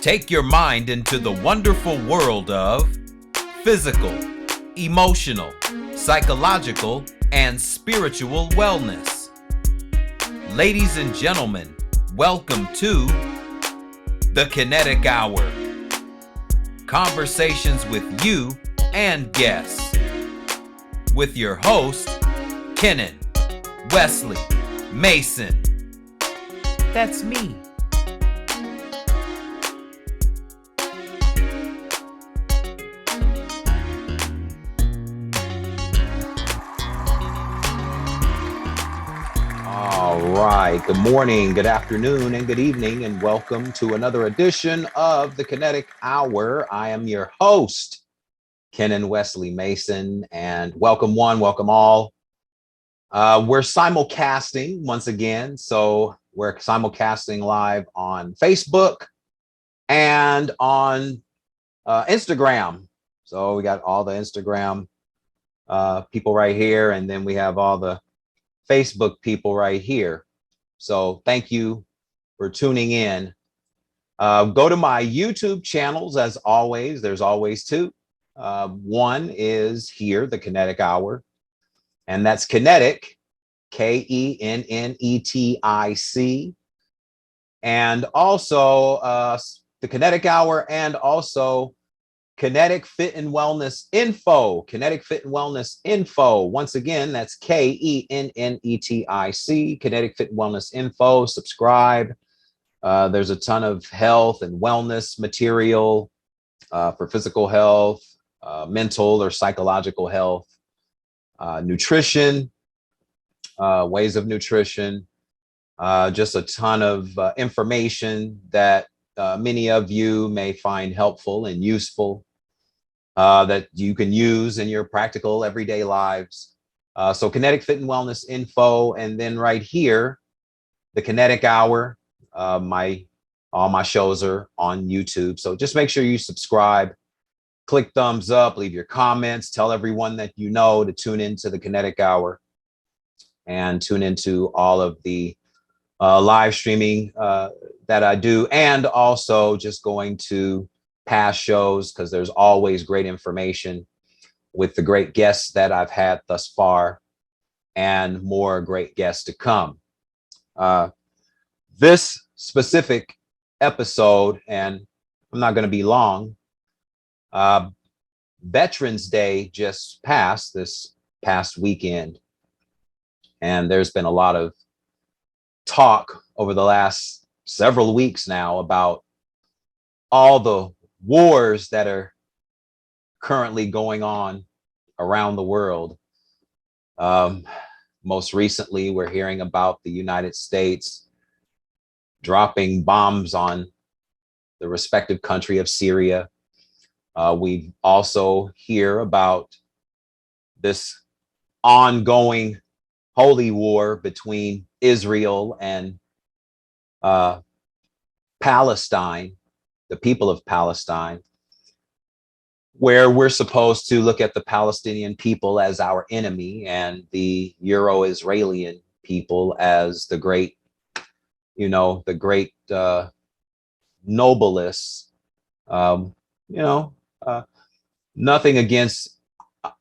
Take your mind into the wonderful world of physical, emotional, psychological, and spiritual wellness. Ladies and gentlemen, welcome to the Kinetic Hour. Conversations with you and guests. With your host, Kenan Wesley Mason. That's me. All right. Good morning, good afternoon, and good evening, and welcome to another edition of the Kinetic Hour. I am your host, Kenan Wesley Mason, and welcome one, welcome all. We're simulcasting once again, so we're simulcasting live on Facebook and on Instagram. So we got all the Instagram people right here, and then we have all the Facebook people right here. So thank you for tuning in. Go to my YouTube channels as always. There's always two. One is here, the Kinetic Hour, and that's Kinetic, Kennetic, and also the Kinetic Hour, and also Kinetic Fit and Wellness Info. Kinetic Fit and Wellness Info. Once again, that's Kennetic, Kinetic Fit and Wellness Info. Subscribe. There's a ton of health and wellness material for physical health, mental or psychological health, nutrition, ways of nutrition, just a ton of information that many of you may find helpful and useful, that you can use in your practical everyday lives. So Kinetic Fit and Wellness Info, and then right here, the Kinetic Hour. All my shows are on YouTube. So just make sure you subscribe, click thumbs up, leave your comments, tell everyone that you know to tune into the Kinetic Hour and tune into all of the live streaming that I do, and also just going to past shows, because there's always great information with the great guests that I've had thus far and more great guests to come. This specific episode, and I'm not going to be long, Veterans Day just passed this past weekend, and there's been a lot of talk over the last several weeks now about all the wars that are currently going on around the world. Most recently, we're hearing about the United States dropping bombs on the respective country of Syria. We also hear about this ongoing holy war between Israel and Palestine, the people of Palestine, where we're supposed to look at the Palestinian people as our enemy and the Euro-Israeli people as the great, noblest. Nothing against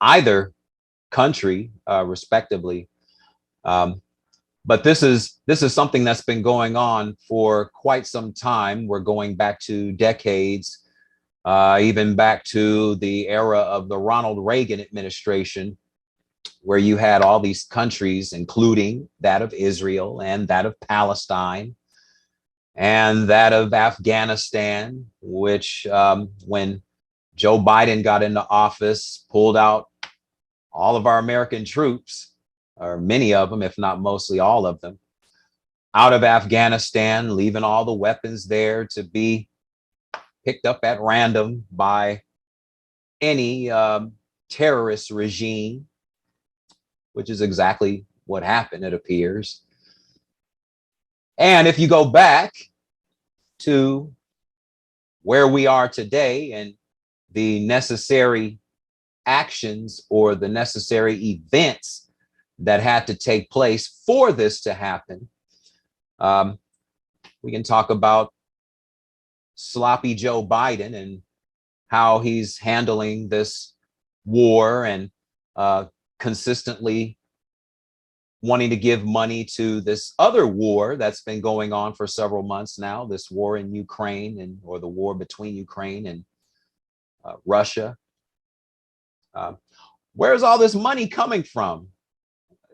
either country, respectively. But this is something that's been going on for quite some time. We're going back to decades, even back to the era of the Ronald Reagan administration, where you had all these countries, including that of Israel and that of Palestine and that of Afghanistan, which when Joe Biden got into office, pulled out all of our American troops, or many of them, if not mostly all of them, out of Afghanistan, leaving all the weapons there to be picked up at random by any terrorist regime, which is exactly what happened, it appears. And if you go back to where we are today and the necessary actions or the necessary events that had to take place for this to happen, we can talk about sloppy Joe Biden and how he's handling this war and consistently wanting to give money to this other war that's been going on for several months now, this war in Ukraine, and or the war between Ukraine and Russia. Where's all this money coming from?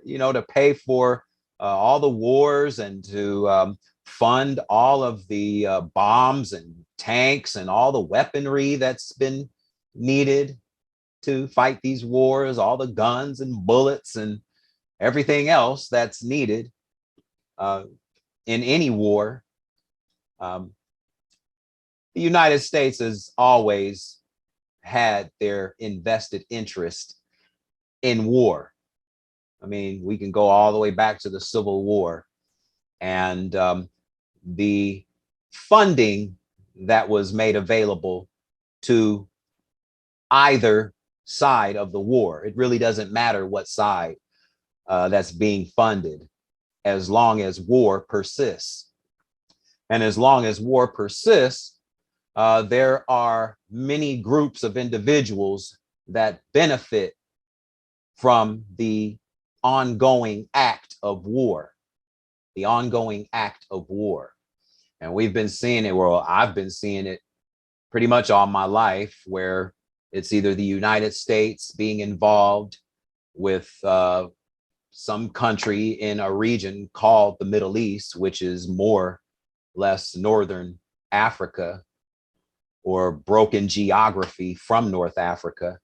You know, to pay for all the wars and to fund all of the bombs and tanks and all the weaponry that's been needed to fight these wars, all the guns and bullets and everything else that's needed in any war. The United States has always had their invested interest in war. I mean, we can go all the way back to the Civil War, and the funding that was made available to either side of the war. It really doesn't matter what side that's being funded, as long as war persists. And as long as war persists, there are many groups of individuals that benefit from the ongoing act of war, the ongoing act of war. And we've been seeing it, well, I've been seeing it pretty much all my life, where it's either the United States being involved with some country in a region called the Middle East, which is more or less Northern Africa, or broken geography from North Africa,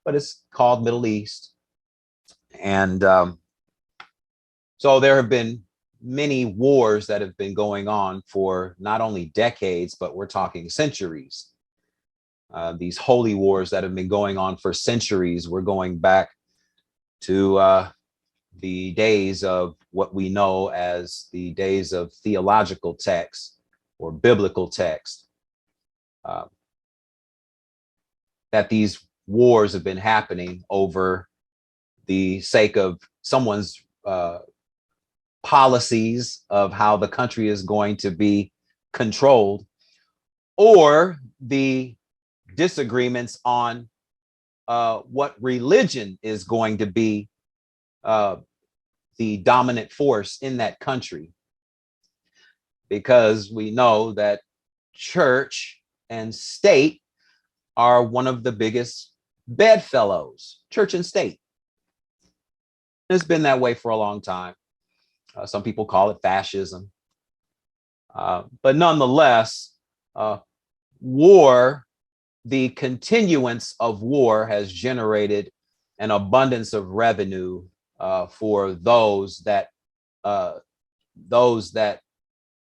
but it's called Middle East. And so there have been many wars that have been going on for not only decades, but we're talking centuries. These holy wars that have been going on for centuries. We're going back to the days of what we know as the days of theological text or biblical text. That these wars have been happening over the sake of someone's policies of how the country is going to be controlled, or the disagreements on what religion is going to be the dominant force in that country. Because we know that church and state are one of the biggest bedfellows, church and state. It's been that way for a long time. Some people call it fascism. But nonetheless, war, the continuance of war has generated an abundance of revenue for those that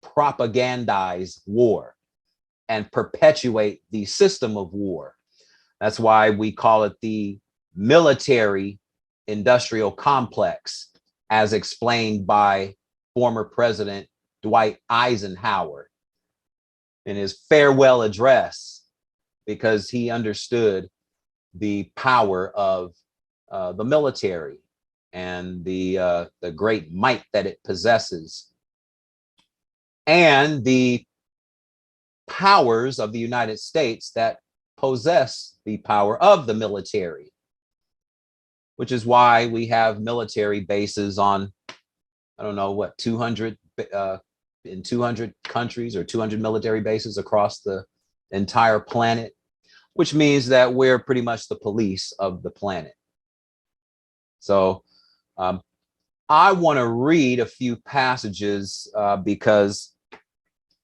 propagandize war and perpetuate the system of war. That's why we call it the military industrial complex, as explained by former President Dwight Eisenhower in his farewell address, because he understood the power of the military and the great might that it possesses, and the powers of the United States that possess the power of the military, which is why we have military bases on, I don't know what, 200 in 200 countries, or 200 military bases across the entire planet, which means that we're pretty much the police of the planet. So I want to read a few passages because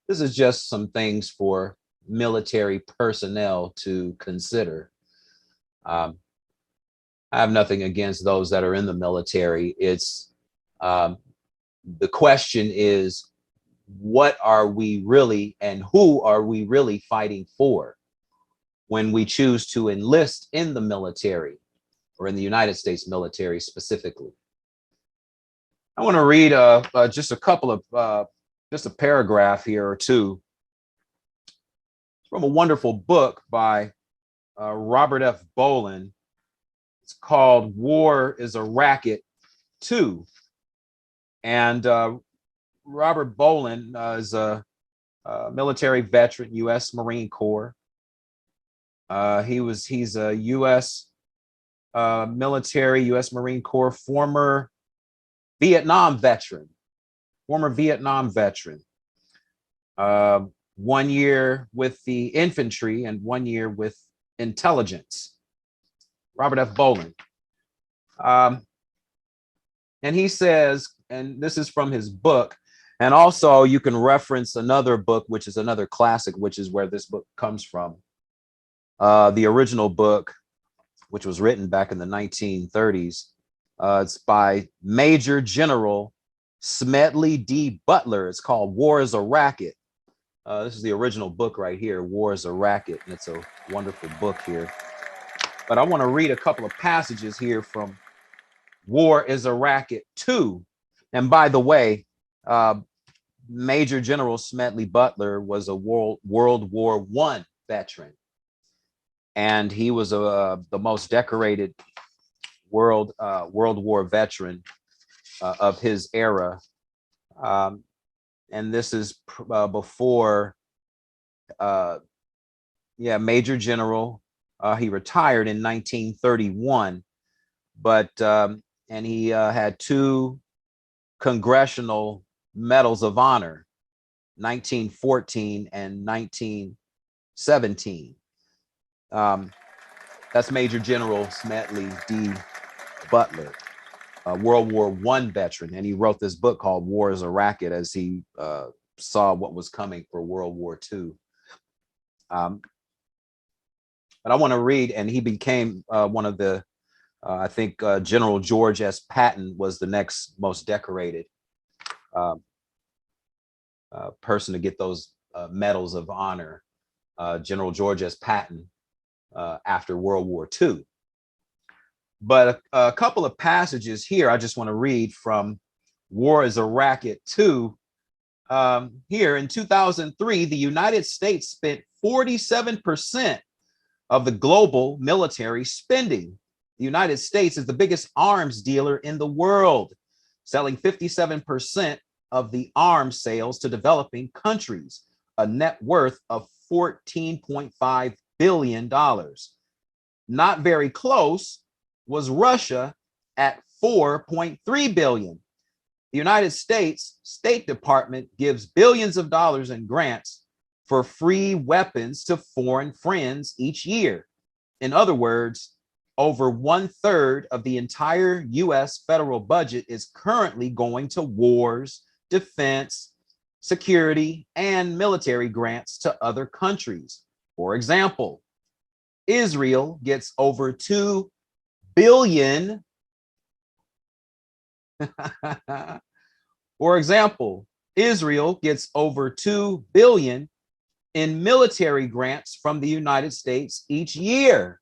this is just some things for military personnel to consider. I have nothing against those that are in the military. It's the question is, what are we really, and who are we really fighting for when we choose to enlist in the military, or in the United States military specifically? I want to read just a couple of just a paragraph here or two from a wonderful book by Robert F. Bolin. It's called War is a Racket 2. And Robert Bolin is a military veteran, U.S. Marine Corps. He's a U.S. Military, U.S. Marine Corps, former Vietnam veteran, former Vietnam veteran. 1 year with the infantry and 1 year with intelligence. Robert F. Bolin. And he says, and this is from his book, and also you can reference another book, which is another classic, which is where this book comes from. The original book, which was written back in the 1930s, it's by Major General Smedley D. Butler. It's called War is a Racket. This is the original book right here, War is a Racket, and it's a wonderful book here. But I want to read a couple of passages here from War is a Racket 2. And by the way, Major General Smedley Butler was a World War I veteran. And he was the most decorated World War veteran of his era. And this is before, Major General. He retired in 1931, but and he had 2 Congressional Medals of Honor, 1914 and 1917. That's Major General Smedley D. Butler, a World War I veteran, and he wrote this book called War is a Racket as he saw what was coming for World War II. But I want to read, and he became one of the, I think General George S. Patton was the next most decorated person to get those medals of honor, General George S. Patton, after World War II. But a couple of passages here I just want to read from War is a Racket 2. Here in 2003, the United States spent 47% of the global military spending. The United States is the biggest arms dealer in the world, selling 57% of the arms sales to developing countries, a net worth of $14.5 billion. Not very close was Russia at $4.3 billion. The United States State Department gives billions of dollars in grants for free weapons to foreign friends each year. In other words, over 1/3 of the entire US federal budget is currently going to wars, defense, security, and military grants to other countries. For example, Israel gets over $2 billion. For example, Israel gets over $2 billion in military grants from the United States each year.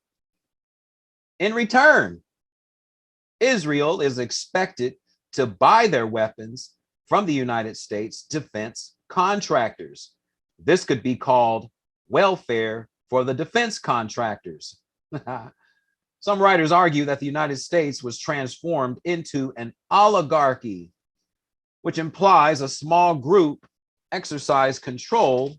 In return, Israel is expected to buy their weapons from the United States defense contractors. This could be called welfare for the defense contractors. Some writers argue that the United States was transformed into an oligarchy, which implies a small group exercise control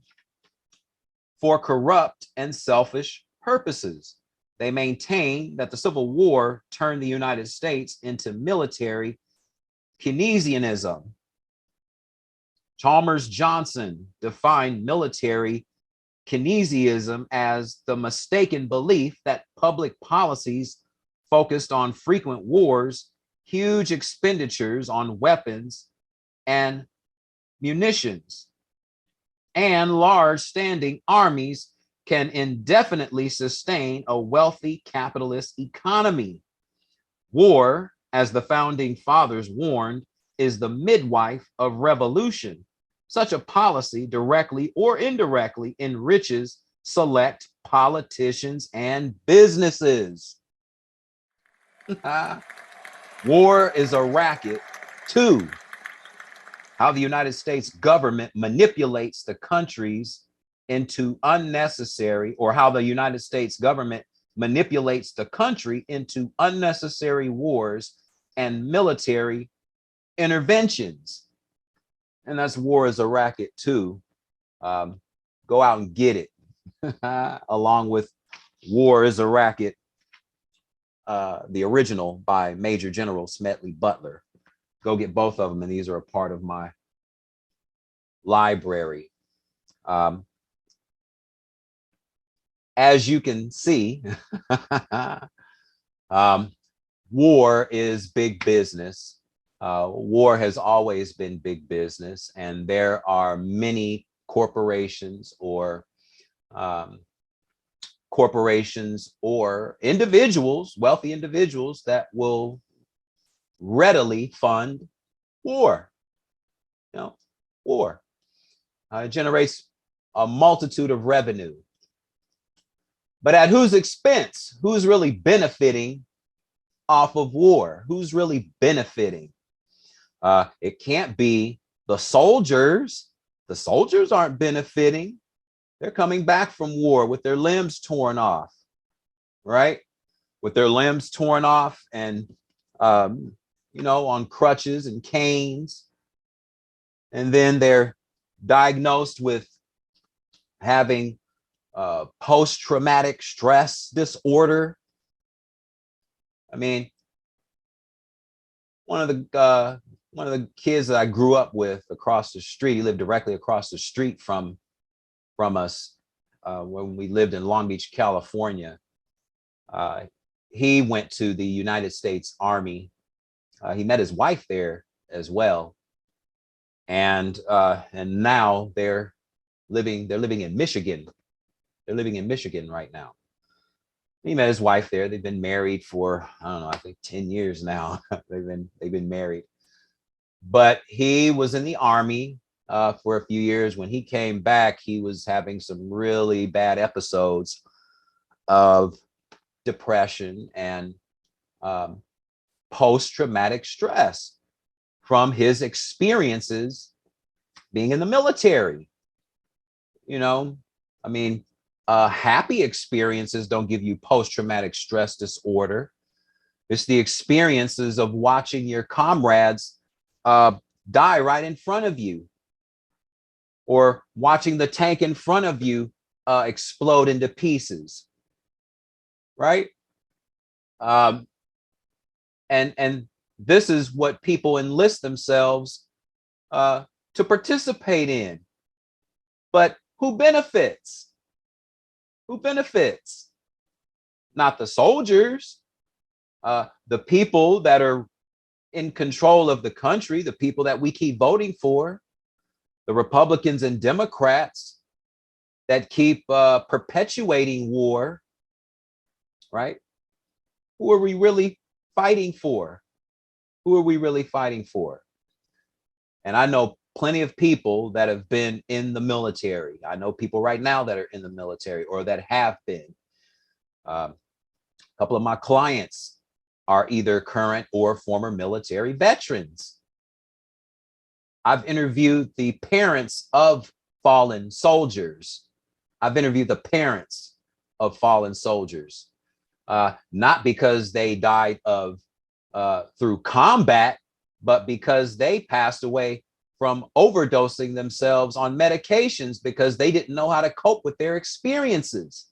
for corrupt and selfish purposes. They maintain that the Civil War turned the United States into military Keynesianism. Chalmers Johnson defined military Keynesianism as the mistaken belief that public policies focused on frequent wars, huge expenditures on weapons and munitions, and large standing armies can indefinitely sustain a wealthy capitalist economy. War, as the founding fathers warned, is the midwife of revolution. Such a policy directly or indirectly enriches select politicians and businesses. War is a Racket 2. How the United States government manipulates the countries into unnecessary, or how the United States government manipulates the country into unnecessary wars and military interventions. And that's War is a Racket 2. Um, go out and get it, along with War is a Racket, the original by Major General Smedley Butler. Go get both of them, and these are a part of my library. Um, as you can see, war is big business. War has always been big business, and there are many corporations or um, individuals, wealthy individuals, that will readily fund war. You know, war generates a multitude of revenue, but at whose expense? Who's really benefiting off of war? Who's really benefiting? It can't be the soldiers. The soldiers aren't benefiting. They're coming back from war with their limbs torn off, right? With their limbs torn off and, on crutches and canes. And then they're diagnosed with having post-traumatic stress disorder. I mean, one of the kids that I grew up with across the street, he lived directly across the street from us when we lived in Long Beach, California. He went to the United States Army. He met his wife there as well, and now they're living in Michigan. They're living in Michigan right now. He met his wife there. They've been married for, I don't know, I think 10 years now. they've been married. But he was in the Army for a few years. When he came back, he was having some really bad episodes of depression and post-traumatic stress from his experiences being in the military. I mean, happy experiences don't give you post-traumatic stress disorder. It's the experiences of watching your comrades die right in front of you, or watching the tank in front of you explode into pieces, right? And this is what people enlist themselves to participate in. But who benefits? Who benefits? Not the soldiers, the people that are in control of the country, the people that we keep voting for, the Republicans and Democrats that keep perpetuating war, right? Who are we really fighting for? Who are we really fighting for? And I know plenty of people that have been in the military. I know people right now that are in the military or that have been. A couple of my clients are either current or former military veterans. I've interviewed the parents of fallen soldiers. I've interviewed the parents of fallen soldiers, not because they died through combat, but because they passed away from overdosing themselves on medications because they didn't know how to cope with their experiences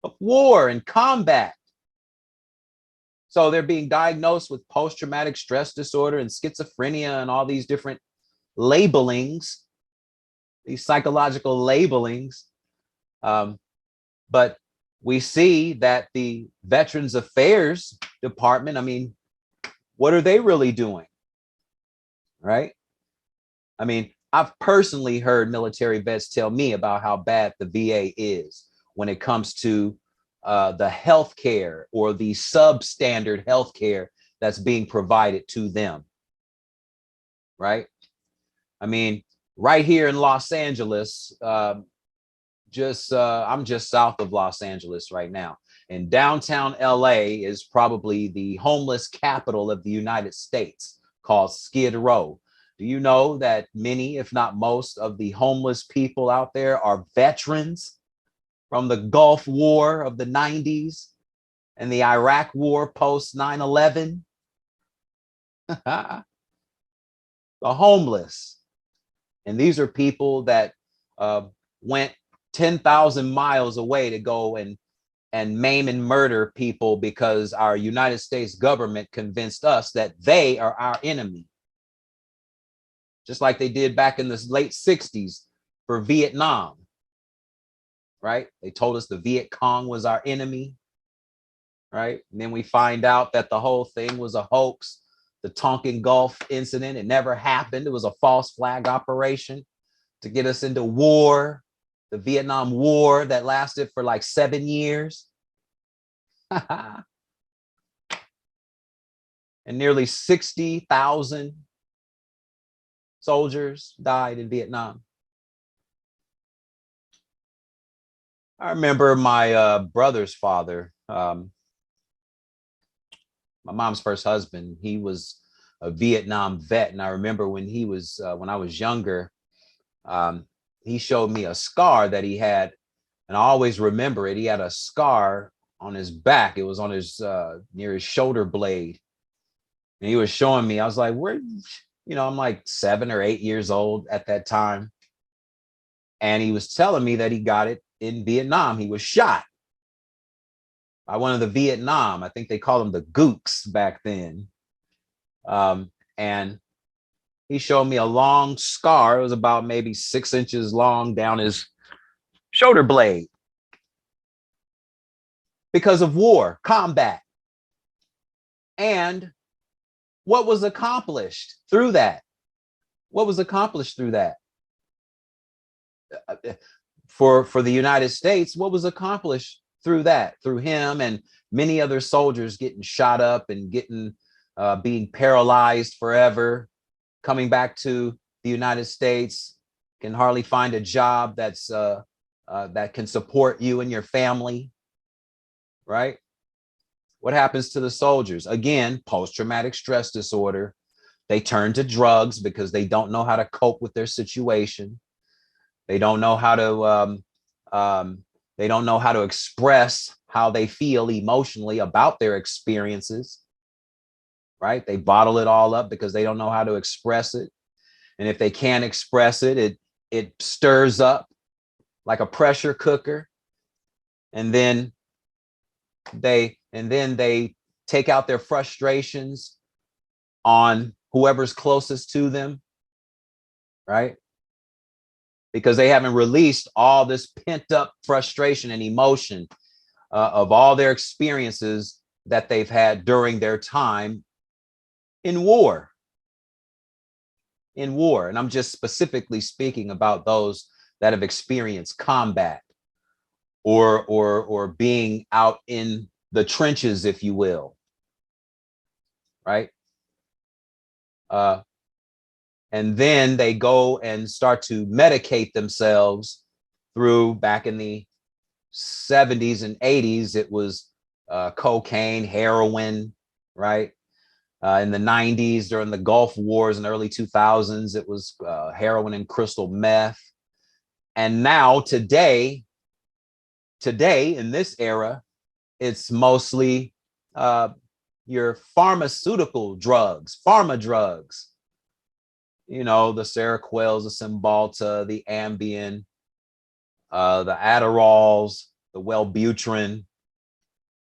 of war and combat. So they're being diagnosed with post-traumatic stress disorder and schizophrenia and all these different labelings, these psychological labelings. But we see that the Veterans Affairs Department, I mean, what are they really doing? Right? I mean, I've personally heard military vets tell me about how bad the VA is when it comes to the health care or the substandard health care that's being provided to them. Right? I mean, right here in Los Angeles, I'm just south of Los Angeles right now. And downtown LA is probably the homeless capital of the United States, called Skid Row. Do you know that many, if not most, of the homeless people out there are veterans from the Gulf War of the 90s and the Iraq War post 9/11? The homeless. And these are people that went 10,000 miles away to go and maim and murder people because our United States government convinced us that they are our enemy. Just like they did back in the late 60s for Vietnam, right? They told us the Viet Cong was our enemy, right? And then we find out that the whole thing was a hoax. The Tonkin Gulf incident, it never happened. It was a false flag operation to get us into war, the Vietnam War that lasted for like 7 years. And nearly 60,000 soldiers died in Vietnam. I remember my brother's father, my mom's first husband, he was a Vietnam vet. And I remember when he was, when I was younger, he showed me a scar that he had. And I always remember it. He had a scar on his back. It was on his, near his shoulder blade. And he was showing me, I was like, where, you know, I'm like 7 or 8 years old at that time. And he was telling me that he got it in Vietnam. He was shot by one of the Vietnam. I think they called them the Gooks back then. And he showed me a long scar. It was about maybe 6 inches long down his shoulder blade because of war, combat. And what was accomplished through that? What was accomplished through that? For the United States, what was accomplished through that? Through him and many other soldiers getting shot up and getting being paralyzed forever, coming back to the United States, can hardly find a job that's that can support you and your family, right? What happens to the soldiers? Again, post-traumatic stress disorder. They turn to drugs because they don't know how to cope with their situation. They don't know how to they don't know how to express how they feel emotionally about their experiences, right? They bottle it all up because they don't know how to express it. And if they can't express it, it stirs up like a pressure cooker. And then they take out their frustrations on whoever's closest to them, right? Because they haven't released all this pent up frustration and emotion of all their experiences that they've had during their time in war. And I'm just specifically speaking about those that have experienced combat or being out in the trenches, if you will, right? And then they go and start to medicate themselves through, back in the 70s and 80s, it was cocaine, heroin, right? In the 90s, during the Gulf Wars and early 2000s, it was heroin and crystal meth. And now today in this era, it's mostly your pharmaceutical drugs, pharma drugs. You know, the Seroquels, the Cymbalta, the Ambien, the Adderalls, the Wellbutrin,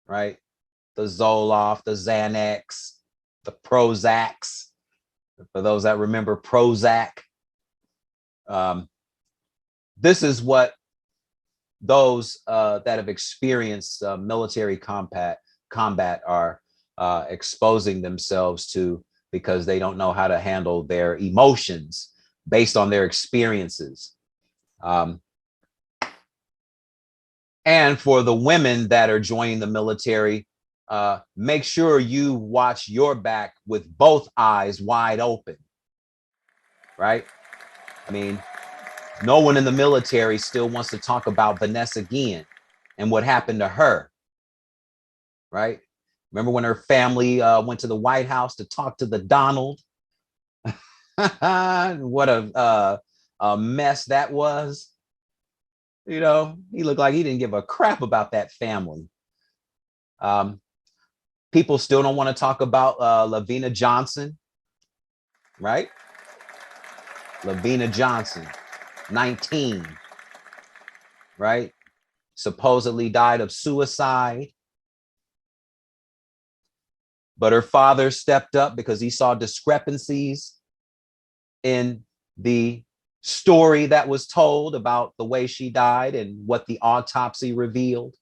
right? The Zoloft, the Xanax, the Prozacs. For those that remember Prozac, this is what those that have experienced military combat are exposing themselves to, because they don't know how to handle their emotions based on their experiences. And for the women that are joining the military, make sure you watch your back with both eyes wide open, right? I mean, no one in the military still wants to talk about Vanessa Guillen and what happened to her, right? Remember when her family went to the White House to talk to the Donald? What a mess that was. You know, he looked like he didn't give a crap about that family. People still don't want to talk about Lavina Johnson, right? Lavina Johnson, 19, right? Supposedly died of suicide. But her father stepped up because he saw discrepancies in the story that was told about the way she died and what the autopsy revealed.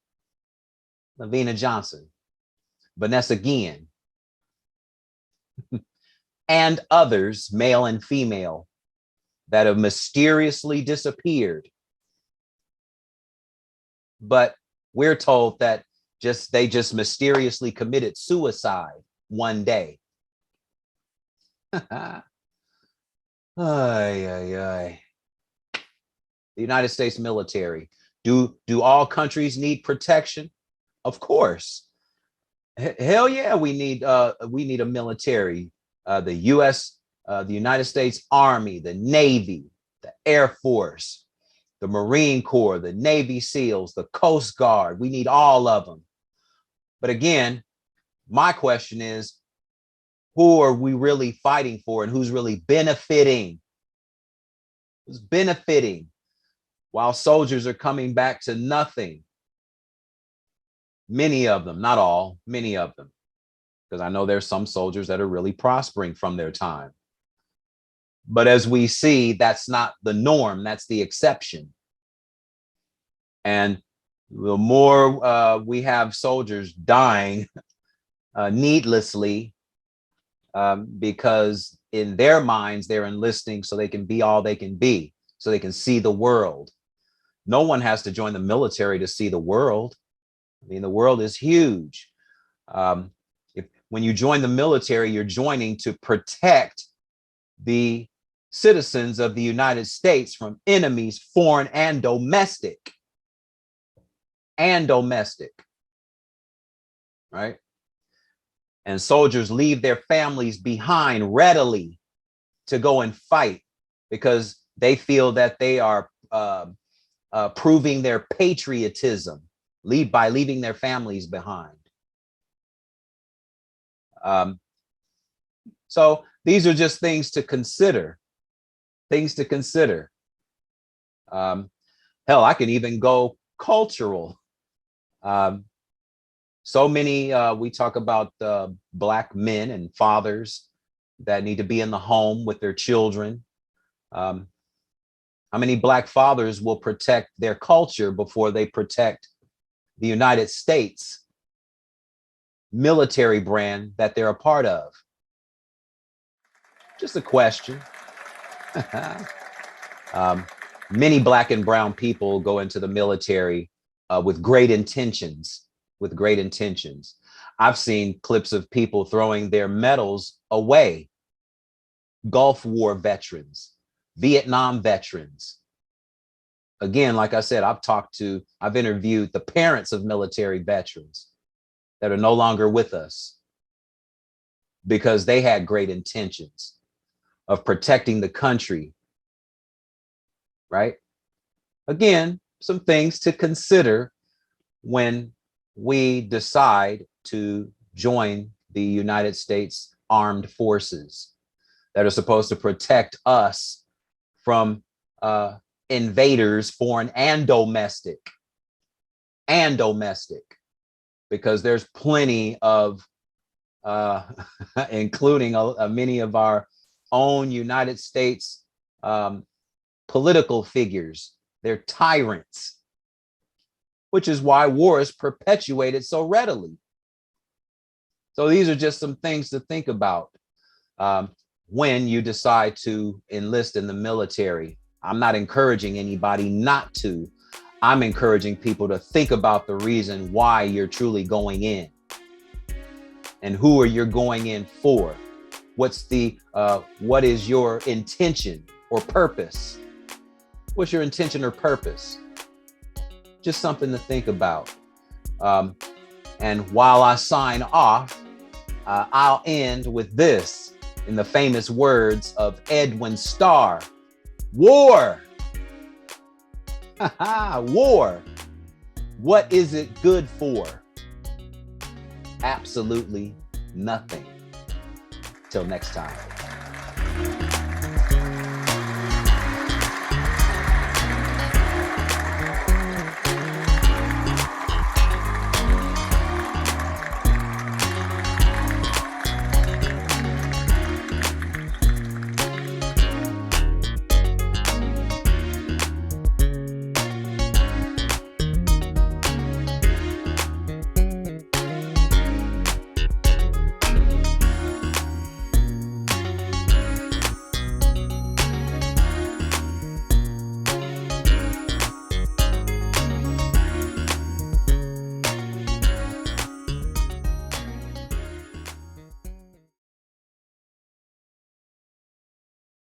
Lavina Johnson, Vanessa Guillen, and others, male and female, that have mysteriously disappeared. But we're told that they just mysteriously committed suicide one day. Ay, ay, ay. The United States military. Do all countries need protection? Of course. Hell yeah, we need a military. The U.S., the United States Army, the Navy, the Air Force, the Marine Corps, the Navy SEALs, the Coast Guard. We need all of them. But again, my question is, who are we really fighting for and who's really benefiting? Who's benefiting while soldiers are coming back to nothing? Many of them, not all, many of them, because I know there's some soldiers that are really prospering from their time. But as we see, that's not the norm, that's the exception. And the more we have soldiers dying needlessly, because in their minds, they're enlisting so they can be all they can be, so they can see the world. No one has to join the military to see the world. I mean, the world is huge. When you join the military, you're joining to protect the citizens of the United States from enemies, foreign and domestic. Right? And soldiers leave their families behind readily to go and fight because they feel that they are proving their patriotism by leaving their families behind. So these are just things to consider. Hell, I can even go cultural. So many, we talk about Black men and fathers that need to be in the home with their children. How many Black fathers will protect their culture before they protect the United States military brand that they're a part of? Just a question. Many Black and brown people go into the military with great intentions. I've seen clips of people throwing their medals away. Gulf War veterans, Vietnam veterans. Again, like I said, I've interviewed the parents of military veterans that are no longer with us because they had great intentions of protecting the country, right? Again, some things to consider when we decide to join the United States Armed Forces that are supposed to protect us from invaders, foreign and domestic, because there's plenty of, including many of our own United States political figures. They're tyrants, which is why war is perpetuated so readily. So these are just some things to think about when you decide to enlist in the military. I'm not encouraging anybody not to. I'm encouraging people to think about the reason why you're truly going in and who are you going in for. What is your intention or purpose? What's your intention or purpose? Just something to think about. And while I sign off, I'll end with this in the famous words of Edwin Starr. War. War. What is it good for? Absolutely nothing. Till next time.